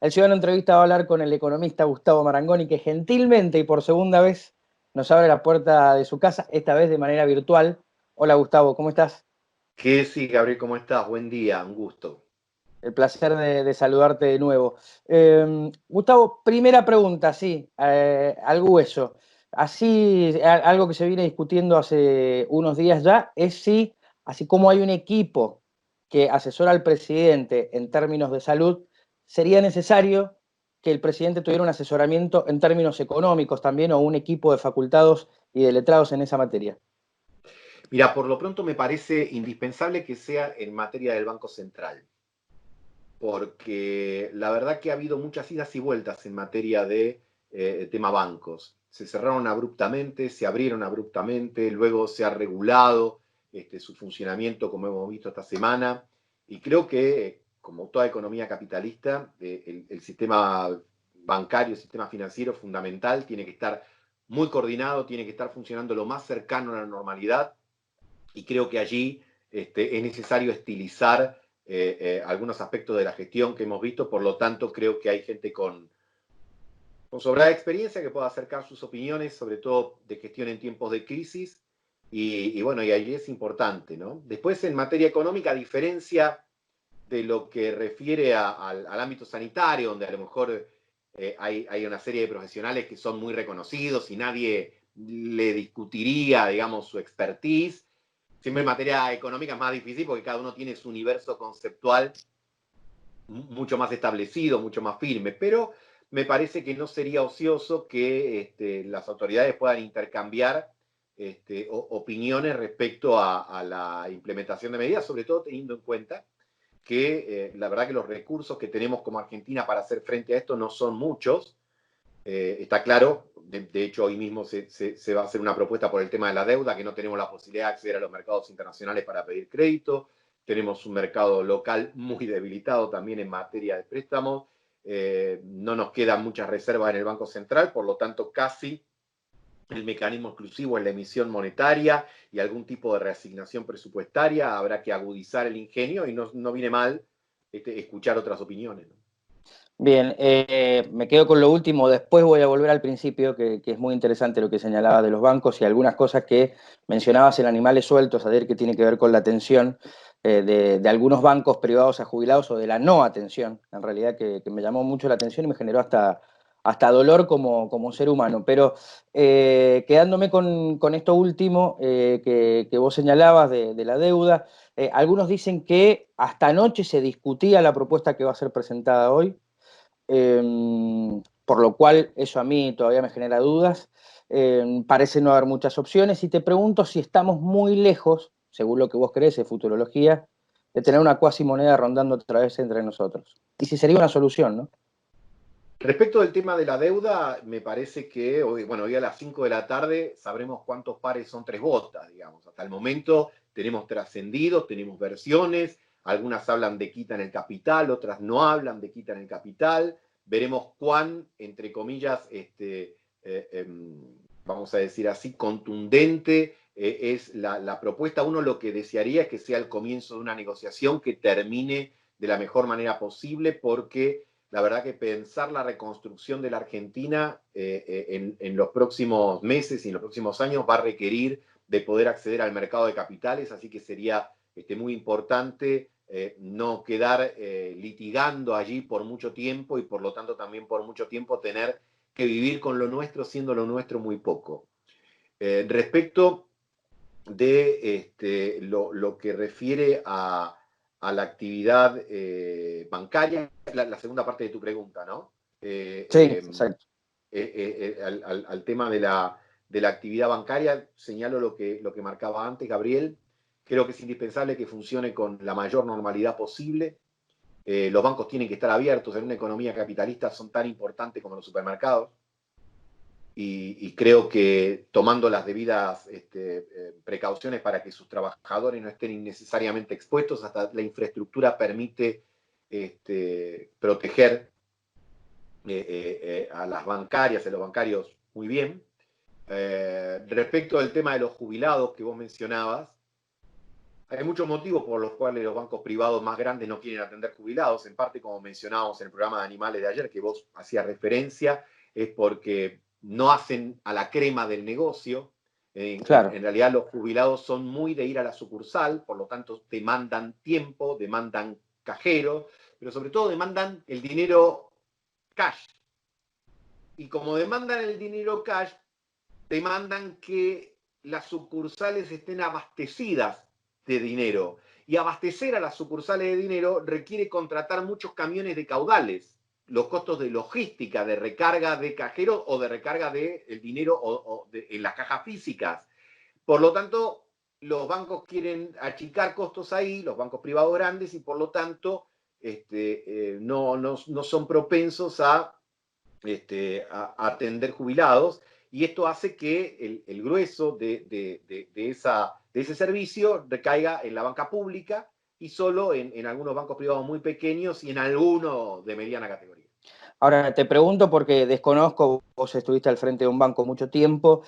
El Ciudadano Entrevista va a hablar con el economista Gustavo Marangoni, que gentilmente y por segunda vez nos abre la puerta de su casa, esta vez de manera virtual. Hola Gustavo, ¿cómo estás? ¿Qué sí, Gabriel? ¿Cómo estás? Buen día, un gusto. El placer de saludarte de nuevo. Gustavo, primera pregunta, sí, al hueso. Así, algo que se viene discutiendo hace unos días ya, es si, así como hay un equipo que asesora al presidente en términos de salud, sería necesario que el presidente tuviera un asesoramiento en términos económicos también o un equipo de facultados y de letrados en esa materia. Mira, por lo pronto me parece indispensable que sea en materia del Banco Central, porque la verdad que ha habido muchas idas y vueltas en materia de tema bancos. Se cerraron abruptamente, se abrieron abruptamente, luego se ha regulado su funcionamiento, como hemos visto esta semana, y creo que, como toda economía capitalista, el sistema bancario, el sistema financiero fundamental, tiene que estar muy coordinado, tiene que estar funcionando lo más cercano a la normalidad, y creo que allí es necesario estilizar algunos aspectos de la gestión que hemos visto, por lo tanto creo que hay gente con sobrada experiencia que pueda acercar sus opiniones, sobre todo de gestión en tiempos de crisis, y bueno, y allí es importante, ¿no? Después, en materia económica, a diferencia de lo que refiere al ámbito sanitario, donde a lo mejor hay una serie de profesionales que son muy reconocidos y nadie le discutiría, digamos, su expertise. Siempre en materia económica es más difícil porque cada uno tiene su universo conceptual mucho más establecido, mucho más firme, pero me parece que no sería ocioso que las autoridades puedan intercambiar opiniones respecto a la implementación de medidas, sobre todo teniendo en cuenta que la verdad que los recursos que tenemos como Argentina para hacer frente a esto no son muchos. Está claro, de hecho hoy mismo se va a hacer una propuesta por el tema de la deuda, que no tenemos la posibilidad de acceder a los mercados internacionales para pedir crédito, tenemos un mercado local muy debilitado también en materia de préstamos, no nos quedan muchas reservas en el Banco Central, por lo tanto casi el mecanismo exclusivo es la emisión monetaria y algún tipo de reasignación presupuestaria, habrá que agudizar el ingenio y no viene mal escuchar otras opiniones, ¿no? Bien, me quedo con lo último, después voy a volver al principio, que es muy interesante lo que señalaba de los bancos y algunas cosas que mencionabas en Animales Sueltos, ayer que tiene que ver con la atención de algunos bancos privados a jubilados o de la no atención, en realidad que me llamó mucho la atención y me generó hasta dolor como ser humano. Pero quedándome con esto último que vos señalabas de la deuda, algunos dicen que hasta anoche se discutía la propuesta que va a ser presentada hoy. Por lo cual eso a mí todavía me genera dudas. Parece no haber muchas opciones y te pregunto si estamos muy lejos, según lo que vos crees de futurología, de tener una cuasi moneda rondando otra vez entre nosotros. Y si sería una solución, ¿no? Respecto del tema de la deuda, me parece que hoy, bueno, hoy a las 5 de la tarde sabremos cuántos pares son tres botas, digamos. Hasta el momento tenemos trascendidos, tenemos versiones, algunas hablan de quita en el capital, otras no hablan de quita en el capital. Veremos cuán, entre comillas, vamos a decir así, contundente es la propuesta. Uno lo que desearía es que sea el comienzo de una negociación que termine de la mejor manera posible, porque la verdad que pensar la reconstrucción de la Argentina en los próximos meses y en los próximos años va a requerir de poder acceder al mercado de capitales, así que sería muy importante no quedar litigando allí por mucho tiempo y por lo tanto también por mucho tiempo tener que vivir con lo nuestro, siendo lo nuestro muy poco. Respecto de lo que refiere a la actividad bancaria, la segunda parte de tu pregunta, ¿no? Eh, Sí, eh, exacto. al tema de la actividad bancaria, señalo lo que marcaba antes, Gabriel. Creo que es indispensable que funcione con la mayor normalidad posible. Los bancos tienen que estar abiertos en una economía capitalista, son tan importantes como los supermercados. Y creo que tomando las debidas precauciones para que sus trabajadores no estén innecesariamente expuestos, hasta la infraestructura permite proteger a las bancarias, a los bancarios muy bien. Respecto al tema de los jubilados que vos mencionabas, Hay muchos motivos por los cuales los bancos privados más grandes no quieren atender jubilados. En parte, como mencionábamos en el programa de animales de ayer, que vos hacías referencia, es porque no hacen a la crema del negocio. Claro. En realidad los jubilados son muy de ir a la sucursal, por lo tanto demandan tiempo, demandan cajero, pero sobre todo demandan el dinero cash. Y como demandan el dinero cash, demandan que las sucursales estén abastecidas de dinero. Y abastecer a las sucursales de dinero requiere contratar muchos camiones de caudales. Los costos de logística, de recarga de cajeros o de recarga del dinero en las cajas físicas. Por lo tanto, los bancos quieren achicar costos ahí, los bancos privados grandes, y por lo tanto no son propensos a atender jubilados, y esto hace que el grueso de ese servicio recaiga en la banca pública y solo en algunos bancos privados muy pequeños y en algunos de mediana categoría. Ahora, te pregunto porque desconozco, vos estuviste al frente de un banco mucho tiempo,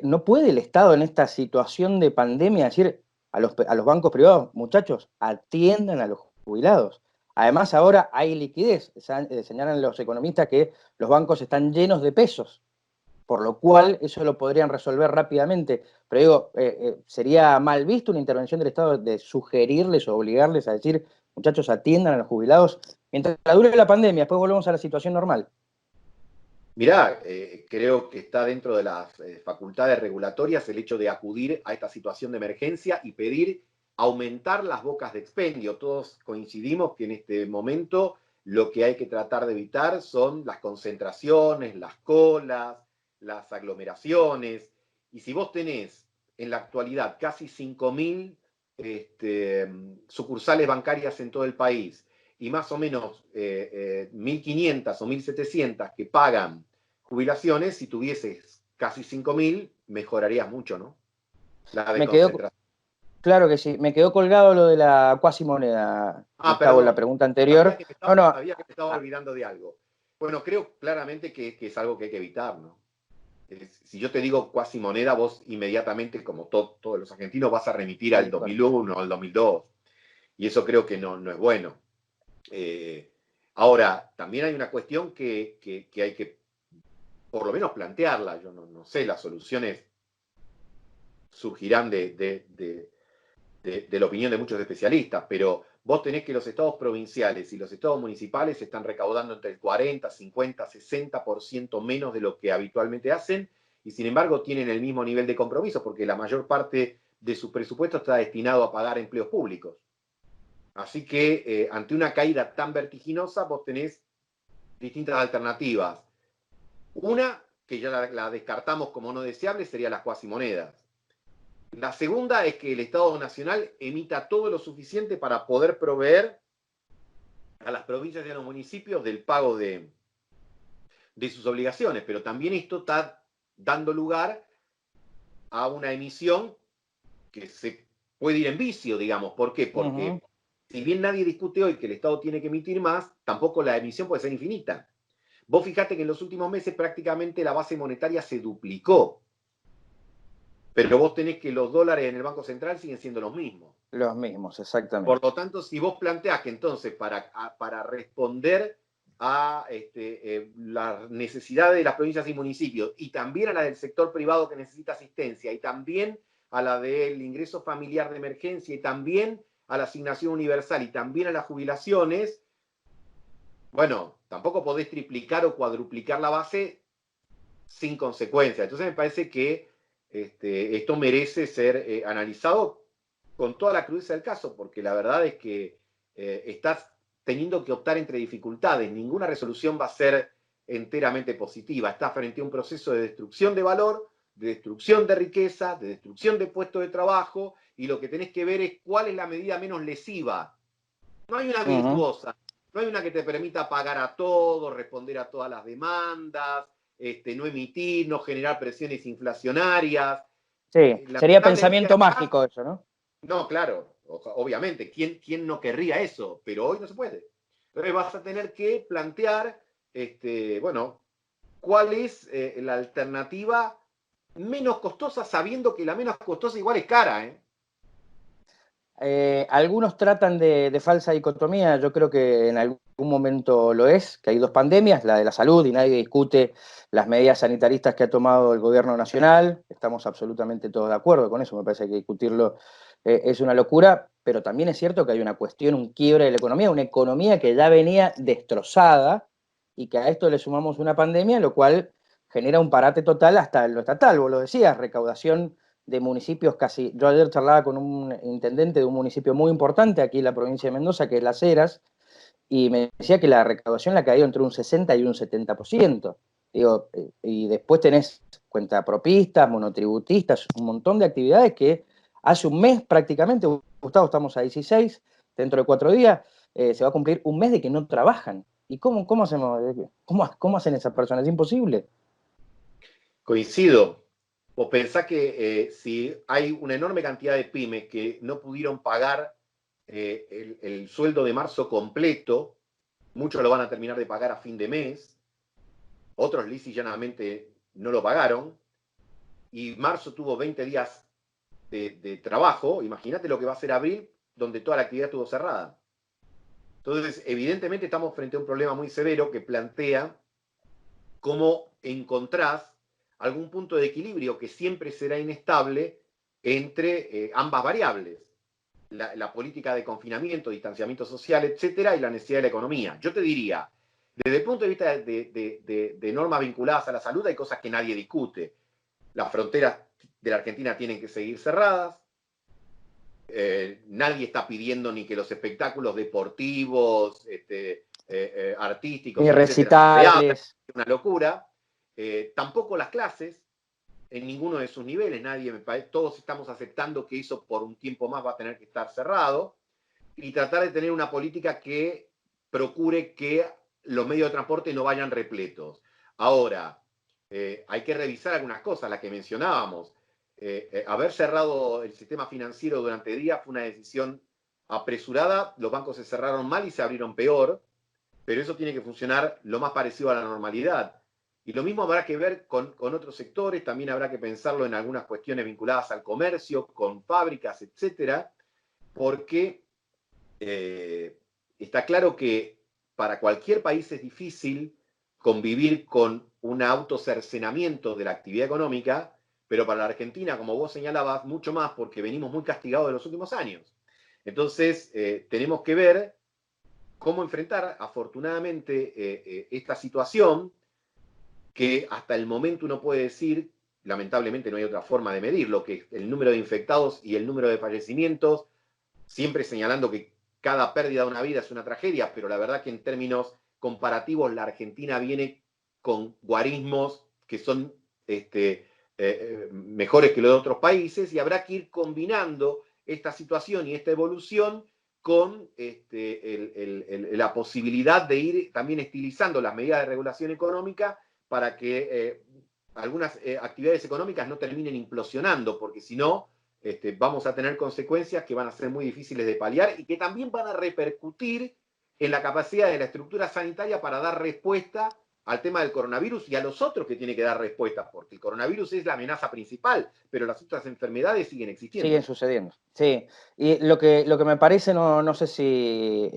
¿no puede el Estado en esta situación de pandemia decir a los bancos privados, muchachos, atiendan a los jubilados? Además, ahora hay liquidez, señalan los economistas que los bancos están llenos de pesos, por lo cual eso lo podrían resolver rápidamente. Pero digo, ¿sería mal visto una intervención del Estado de sugerirles o obligarles a decir, muchachos, atiendan a los jubilados mientras dure la pandemia, después volvemos a la situación normal? Mirá, creo que está dentro de las facultades regulatorias el hecho de acudir a esta situación de emergencia y pedir aumentar las bocas de expendio. Todos coincidimos que en este momento lo que hay que tratar de evitar son las concentraciones, las colas, las aglomeraciones. Y si vos tenés en la actualidad casi 5.000 sucursales bancarias en todo el país, y más o menos 1.500 o 1.700 que pagan jubilaciones, si tuvieses casi 5.000, mejorarías mucho, ¿no? La Me quedó, desconcentración. claro que sí, me quedó colgado lo de la cuasimoneda, Gustavo, en la Perdón, pregunta anterior. No, no, sabía que me estaba olvidando de algo. Bueno, creo claramente que es algo que hay que evitar, ¿no? Si yo te digo cuasimoneda, vos inmediatamente, como todos los argentinos, vas a remitir al tal cual. 2001 o al 2002. Y eso creo que no es bueno. Ahora, también hay una cuestión que hay que por lo menos plantearla. Yo no sé, las soluciones surgirán de la opinión de muchos especialistas, pero vos tenés que los estados provinciales y los estados municipales están recaudando entre el 40, 50, 60% menos de lo que habitualmente hacen, y sin embargo tienen el mismo nivel de compromiso, porque la mayor parte de su presupuesto está destinado a pagar empleos públicos. Así que ante una caída tan vertiginosa, vos tenés distintas alternativas. Una, que ya la descartamos como no deseable, sería las cuasimonedas. La segunda es que el Estado Nacional emita todo lo suficiente para poder proveer a las provincias y a los municipios del pago de sus obligaciones, pero también esto está dando lugar a una emisión que se puede ir en vicio, digamos. ¿Por qué? Porque si bien nadie discute hoy que el Estado tiene que emitir más, tampoco la emisión puede ser infinita. Vos fijate que en los últimos meses prácticamente la base monetaria se duplicó, pero vos tenés que los dólares en el Banco Central siguen siendo los mismos. Los mismos, Por exactamente. lo tanto, si vos planteás que entonces para responder a las necesidades de las provincias y municipios, y también a la del sector privado que necesita asistencia, y también a la del ingreso familiar de emergencia, y también a la asignación universal, y también a las jubilaciones, bueno, tampoco podés triplicar o cuadruplicar la base sin consecuencia. Entonces me parece que esto merece ser analizado con toda la crudeza del caso, porque la verdad es que estás teniendo que optar entre dificultades. Ninguna resolución va a ser enteramente positiva. Estás frente a un proceso de destrucción de valor, de destrucción de riqueza, de destrucción de puestos de trabajo, y lo que tenés que ver es cuál es la medida menos lesiva. No hay una virtuosa, no hay una que te permita pagar a todo, responder a todas las demandas, no emitir, no generar presiones inflacionarias. Sí, sería Lamentablemente pensamiento acá, mágico eso, ¿no? no, claro, obviamente, ¿quién no querría eso? Pero hoy no se puede. Entonces vas a tener que plantear, bueno, cuál es la alternativa menos costosa, sabiendo que la menos costosa igual es cara, ¿eh? Algunos tratan de falsa dicotomía, yo creo que en algún momento lo es, que hay dos pandemias, la de la salud, y nadie discute las medidas sanitaristas que ha tomado el gobierno nacional, estamos absolutamente todos de acuerdo con eso, me parece que discutirlo es una locura, pero también es cierto que hay una cuestión, un quiebre de la economía, una economía que ya venía destrozada, y que a esto le sumamos una pandemia, lo cual genera un parate total hasta en lo estatal, vos lo decías, recaudación de municipios casi. Yo ayer charlaba con un intendente de un municipio muy importante aquí en la provincia de Mendoza, que es Las Heras, y me decía que la recaudación le ha caído entre un 60 y un 70%. Digo, y después tenés cuentapropistas, monotributistas, un montón de actividades que hace un mes prácticamente, Gustavo, estamos a 16, dentro de 4 días, se va a cumplir un mes de que no trabajan. ¿Y cómo hacemos? ¿Cómo hacen esas personas? Es imposible. Coincido. Vos pensás que si hay una enorme cantidad de pymes que no pudieron pagar el sueldo de marzo completo, muchos lo van a terminar de pagar a fin de mes, otros lisa y llanamente no lo pagaron, y marzo tuvo 20 días de trabajo, imagínate lo que va a ser abril, donde toda la actividad estuvo cerrada. Entonces, evidentemente estamos frente a un problema muy severo que plantea cómo encontrás algún punto de equilibrio que siempre será inestable entre ambas variables, la política de confinamiento, distanciamiento social, etcétera, y la necesidad de la economía. Yo te diría, desde el punto de vista de normas vinculadas a la salud, hay cosas que nadie discute. Las fronteras de la Argentina tienen que seguir cerradas. Nadie está pidiendo ni que los espectáculos deportivos, artísticos, Ni etcétera, se reabran. recitales. Es una locura. Tampoco las clases, en ninguno de sus niveles, todos estamos aceptando que eso por un tiempo más va a tener que estar cerrado, y tratar de tener una política que procure que los medios de transporte no vayan repletos. Ahora, hay que revisar algunas cosas, las que mencionábamos. Haber cerrado el sistema financiero durante días fue una decisión apresurada, los bancos se cerraron mal y se abrieron peor, pero eso tiene que funcionar lo más parecido a la normalidad. Y lo mismo habrá que ver con otros sectores, también habrá que pensarlo en algunas cuestiones vinculadas al comercio, con fábricas, etcétera, porque está claro que para cualquier país es difícil convivir con un autocercenamiento de la actividad económica, pero para la Argentina, como vos señalabas, mucho más porque venimos muy castigados de los últimos años. Entonces, tenemos que ver cómo enfrentar, afortunadamente, esta situación que hasta el momento uno puede decir, lamentablemente no hay otra forma de medirlo, que el número de infectados y el número de fallecimientos, siempre señalando que cada pérdida de una vida es una tragedia, pero la verdad que en términos comparativos la Argentina viene con guarismos que son mejores que los de otros países, y habrá que ir combinando esta situación y esta evolución con la posibilidad de ir también estilizando las medidas de regulación económica para que algunas actividades económicas no terminen implosionando, porque si no, vamos a tener consecuencias que van a ser muy difíciles de paliar y que también van a repercutir en la capacidad de la estructura sanitaria para dar respuesta al tema del coronavirus y a los otros que tiene que dar respuestas, porque el coronavirus es la amenaza principal, pero las otras enfermedades siguen Siguen existiendo. sucediendo, sí. Y lo que me parece, no sé si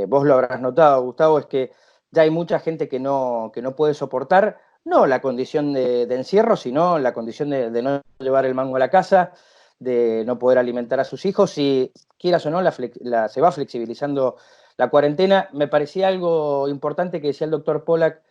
vos lo habrás notado, Gustavo, es que ya hay mucha gente que no puede soportar, no la condición de encierro, sino la condición de no llevar el mango a la casa, de no poder alimentar a sus hijos, y quieras o no, se va flexibilizando la cuarentena. Me parecía algo importante que decía el doctor Pollack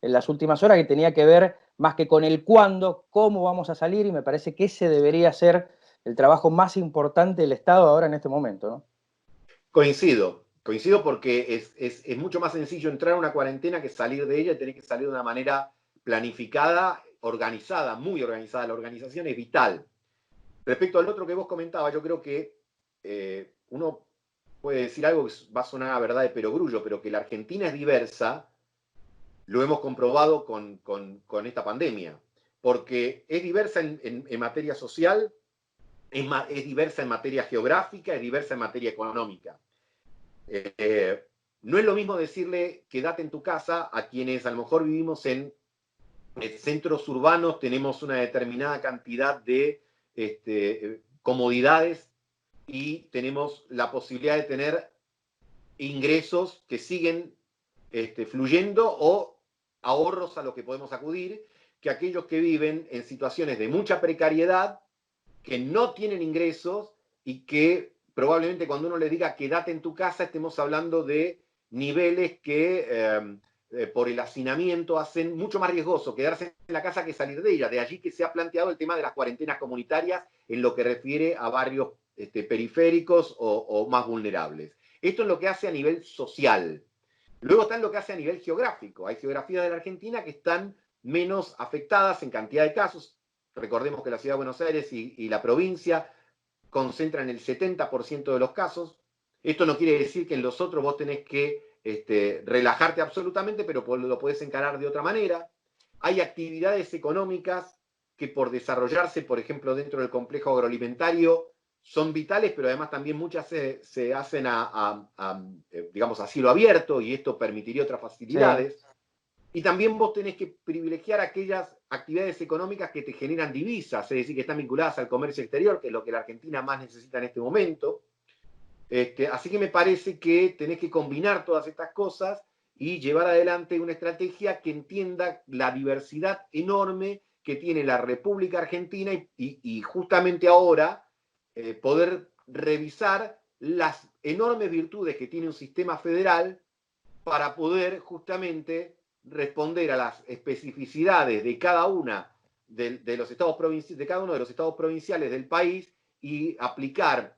en las últimas horas, que tenía que ver más que con el cuándo, cómo vamos a salir, y me parece que ese debería ser el trabajo más importante del Estado ahora en este momento, ¿no? Coincido porque es mucho más sencillo entrar a una cuarentena que salir de ella, y tener que salir de una manera planificada, organizada, muy organizada. La organización es vital. Respecto al otro que vos comentabas, yo creo que uno puede decir algo que va a sonar a verdad de perogrullo, pero que la Argentina es diversa, lo hemos comprobado con esta pandemia, porque es diversa en materia social, es diversa en materia geográfica, es diversa en materia económica. No es lo mismo decirle quédate en tu casa a quienes a lo mejor vivimos en centros urbanos, tenemos una determinada cantidad de comodidades y tenemos la posibilidad de tener ingresos que siguen fluyendo o ahorros a los que podemos acudir, que aquellos que viven en situaciones de mucha precariedad, que no tienen ingresos y que probablemente cuando uno le diga quédate en tu casa estemos hablando de niveles que por el hacinamiento hacen mucho más riesgoso quedarse en la casa que salir de ella. De allí que se ha planteado el tema de las cuarentenas comunitarias en lo que refiere a barrios periféricos o más vulnerables. Esto es lo que hace a nivel social. Luego está en lo que hace a nivel geográfico. Hay geografías de la Argentina que están menos afectadas en cantidad de casos. Recordemos que la ciudad de Buenos Aires y la provincia concentran el 70% de los casos. Esto no quiere decir que en los otros vos tenés que relajarte absolutamente, pero lo podés encarar de otra manera. Hay actividades económicas que por desarrollarse, por ejemplo, dentro del complejo agroalimentario, son vitales, pero además también muchas se hacen digamos, a cielo abierto, y esto permitiría otras facilidades. Sí. Y también vos tenés que privilegiar aquellas actividades económicas que te generan divisas, es decir, que están vinculadas al comercio exterior, que es lo que la Argentina más necesita en este momento. Así que me parece que tenés que combinar todas estas cosas y llevar adelante una estrategia que entienda la diversidad enorme que tiene la República Argentina y justamente ahora poder revisar las enormes virtudes que tiene un sistema federal para poder justamente responder a las especificidades de cada una de los estados de cada uno de los estados provinciales del país y aplicar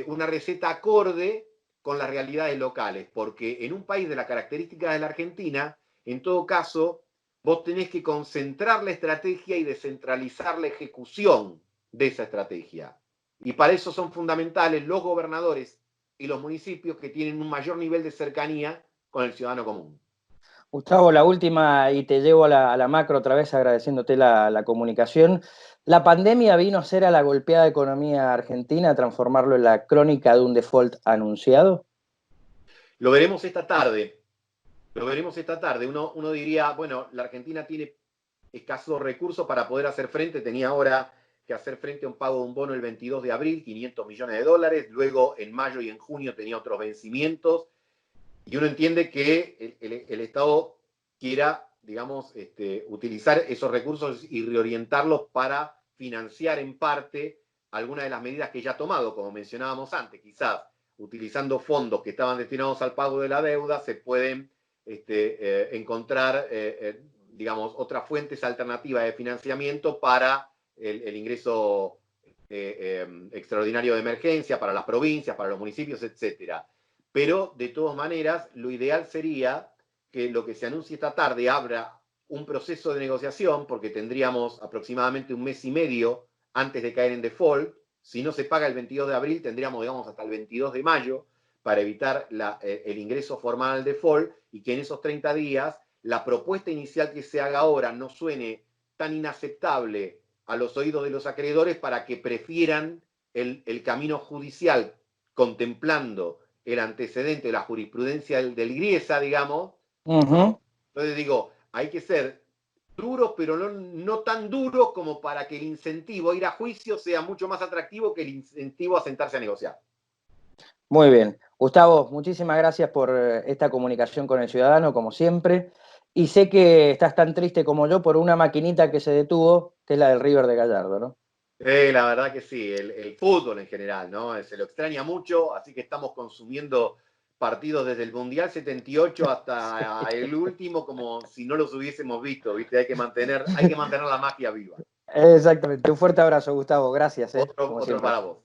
una receta acorde con las realidades locales, porque en un país de las características de la Argentina, en todo caso, vos tenés que concentrar la estrategia y descentralizar la ejecución de esa estrategia. Y para eso son fundamentales los gobernadores y los municipios que tienen un mayor nivel de cercanía con el ciudadano común. Gustavo, la última, y te llevo a la macro otra vez agradeciéndote la comunicación. ¿La pandemia vino a ser a la golpeada economía argentina, a transformarlo en la crónica de un default anunciado? Lo veremos esta tarde. Lo veremos esta tarde. Uno diría, bueno, la Argentina tiene escasos recursos para poder hacer frente. Tenía ahora que hacer frente a un pago de un bono el 22 de abril, 500 millones de dólares. Luego, en mayo y en junio tenía otros vencimientos. Y uno entiende que el Estado quiera, digamos, utilizar esos recursos y reorientarlos para financiar en parte algunas de las medidas que ya ha tomado, como mencionábamos antes. Quizás utilizando fondos que estaban destinados al pago de la deuda, se pueden encontrar, digamos, otras fuentes alternativas de financiamiento para el ingreso extraordinario de emergencia, para las provincias, para los municipios, etcétera. Pero, de todas maneras, lo ideal sería que lo que se anuncie esta tarde abra un proceso de negociación, porque tendríamos aproximadamente un mes y medio antes de caer en default. Si no se paga el 22 de abril, tendríamos, digamos, hasta el 22 de mayo para evitar el ingreso formal al default, y que en esos 30 días la propuesta inicial que se haga ahora no suene tan inaceptable a los oídos de los acreedores para que prefieran el camino judicial, contemplando el antecedente de la jurisprudencia del Griesa, digamos. ¿No? Entonces digo, hay que ser duros, pero no tan duros como para que el incentivo a ir a juicio sea mucho más atractivo que el incentivo a sentarse a negociar. Muy bien. Gustavo, muchísimas gracias por esta comunicación con el ciudadano, como siempre. Y sé que estás tan triste como yo por una maquinita que se detuvo, que es la del River de Gallardo, ¿no? La verdad que sí, el fútbol en general, ¿no? Se lo extraña mucho, así que estamos consumiendo partidos desde el Mundial 78 hasta el último, como si no los hubiésemos visto, ¿viste? Hay que mantener la magia viva. Exactamente. Un fuerte abrazo, Gustavo. Gracias. Otro para vos.